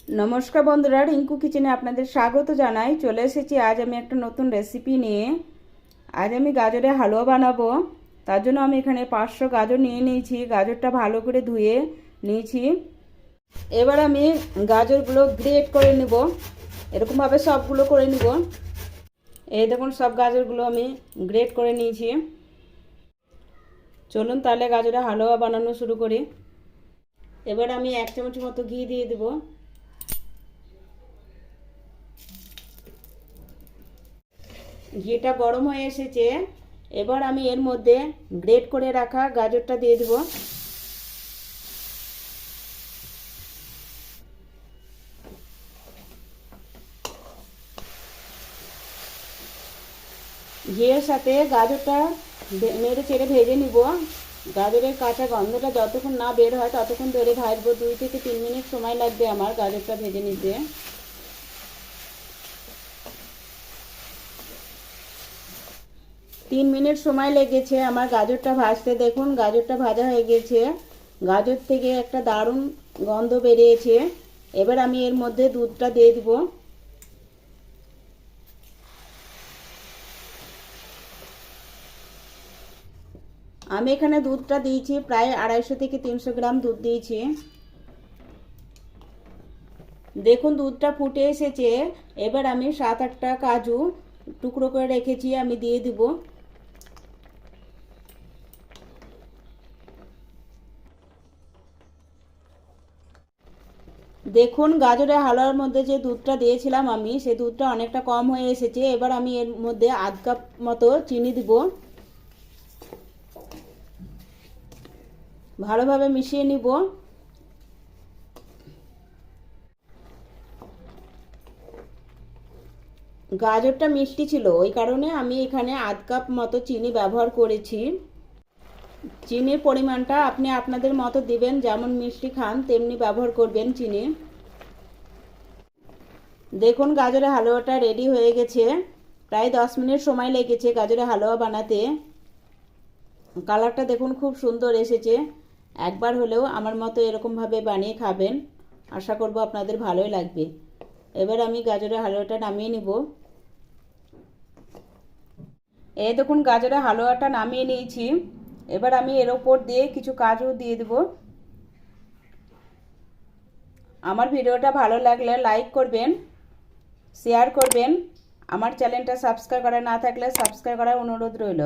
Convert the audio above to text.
नमस्कार बंधुरा रिंकू किचेने आपनादेर स्वागत जानाई। चले एसेछि आज आमी एकटा नतून रेसिपि निये। आज आमी गाजरेर हालुया बानाबो। तार जोन्नो आमी एखाने 500 गाजर निये निয়েছি। गाजरटा भालो करे धुए निয়েছি। एबार आमी गाजरगुलो ग्रेट करे नेब। एरकम भावे सबगुलो करे नेब। এই দেখুন সব গাজরগুলো আমি গ্রেট করে নিয়েছি। চলুন তাহলে গাজরের হালুয়া বানানো শুরু করি। এবার আমি 1 চামচ মতো ঘি দিয়ে দেব। ঘিটা গরম হয়ে এসেছে। এবার আমি এর মধ্যে গ্রেট করে রাখা গাজরটা দিয়ে দেব। ঘিয়ের সাথে গাজরটা নেড়ে চেড়ে ভেজে নিব। গাজরের কাঁচা গন্ধটা যতক্ষণ না বের হয় ততক্ষণ ধরে ভাজবো। 2 থেকে 3 মিনিট সময় লাগবে আমার গাজরটা ভেজে নিতে। 3 মিনিট সময় লেগেছে আমার গাজরটা ভাজতে। দেখুন গাজরটা ভাজা হয়ে গেছে। গাজর থেকে একটা দারুণ গন্ধ বেরিয়েছে। এবার আমি এর মধ্যে দুধটা দিয়ে দিব। আমি এখানে দুধটা দিয়েছি প্রায় 250 থেকে 300 গ্রাম দুধ দিয়েছি। দেখুন দুধটা ফুটে এসেছে। এবার আমি 7-8টা কাজু টুকরো করে রেখেছি আমি দিয়ে দিব। দেখুন গাজরের হালুয়ার মধ্যে যে দুধটা দিয়েছিলাম আমি সেই দুধটা অনেকটা কম হয়ে এসেছে। এবার আমি এর মধ্যে আধ কাপ মতো চিনি দিব। ভালোভাবে মিশিয়ে নিব। গাজরটা মিষ্টি ছিল ওই কারণে আমি এখানে আধ কাপ মতো চিনি ব্যবহার করেছি। চিনির পরিমাণটা আপনি আপনাদের মতো দিবেন, যেমন মিষ্টি খান তেমনি ব্যবহার করবেন চিনি। দেখুন গাজরের হালুয়াটা রেডি হয়ে গেছে। প্রায় 10 মিনিট সময় লেগেছে গাজরের হালুয়া বানাতে। কালারটা দেখুন খুব সুন্দর এসেছে। একবার হলেও আমার মতো এরকম ভাবে বানিয়ে খাবেন, আশা করব আপনাদের ভালোই লাগবে। এবার আমি গাজরের হালুয়াটা নামিয়ে নিব। এই দেখুন গাজরের হালুয়াটা নামিয়ে নিয়েছি। এবার আমি এর উপর দিয়ে কিছু কাজু দিয়ে দেব। আমার ভিডিওটা ভালো লাগলে লাইক করবেন, শেয়ার করবেন। আমার চ্যানেলটা সাবস্ক্রাইব করা না থাকলে সাবস্ক্রাইব করার অনুরোধ রইল।